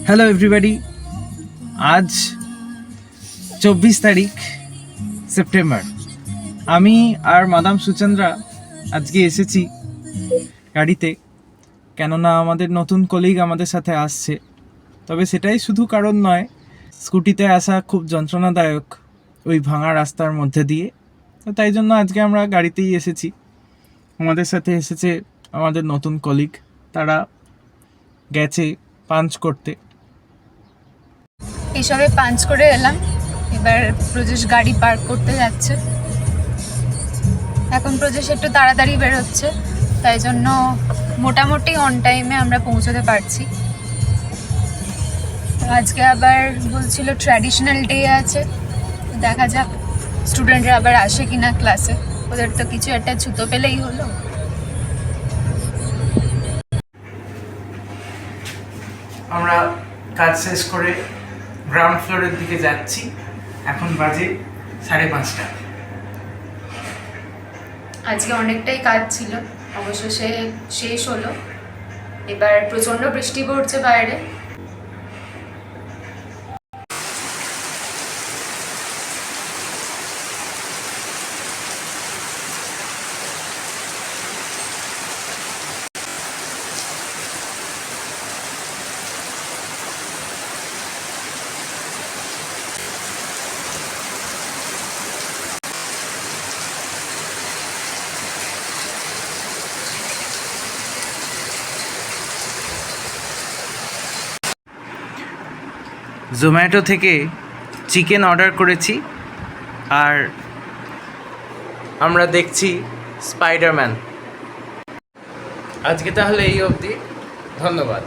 Hello everybody, আজ 24 তারিখ September. আমি আর মাদাম সুচন্দ্রা আজকে এসেছি গাড়িতে, কেননা আমাদের নতুন কলিগ আমাদের সাথে আসছে। তবে সেটাই শুধু কারণ নয়, স্কুটিতে আসা খুব যন্ত্রণাদায়ক ওই ভাঙা রাস্তার মধ্যে দিয়ে, তো তাই জন্য আজকে আমরা গাড়িতেই এসেছি। আমাদের সাথে এসেছে আমাদের নতুন কলিগ, তারা গেছে পাঞ্চ করতে। এইসবে পাঞ্চ করে এলাম, এবার প্রজেশ গাড়ি পার্ক করতে যাচ্ছে। এখন প্রজেশ একটু তাড়াতাড়ি বেরোচ্ছে, তাই জন্য মোটামুটি অন টাইমে আমরা পৌঁছতে পারছি। আজকে আবার বলছিল ট্র্যাডিশনাল ডে আছে, দেখা যাক স্টুডেন্টরা আবার আসে কিনা ক্লাসে। ওদের তো কিছু একটা ছুতো পেলেই হলো। আমরা কাজ শেষ করে গ্রাউন্ড ফ্লোরের দিকে যাচ্ছি। এখন বাজে 5:30। আজকে অনেকটাই কাজ ছিল, অবশেষে শেষ হলো। এবার প্রচণ্ড বৃষ্টি পড়ছে বাইরে। জোম্যাটো থেকে চিকেন অর্ডার করেছি, আর আমরা দেখছি স্পাইডারম্যান। আজকে তাহলে এই অবধি, ধন্যবাদ।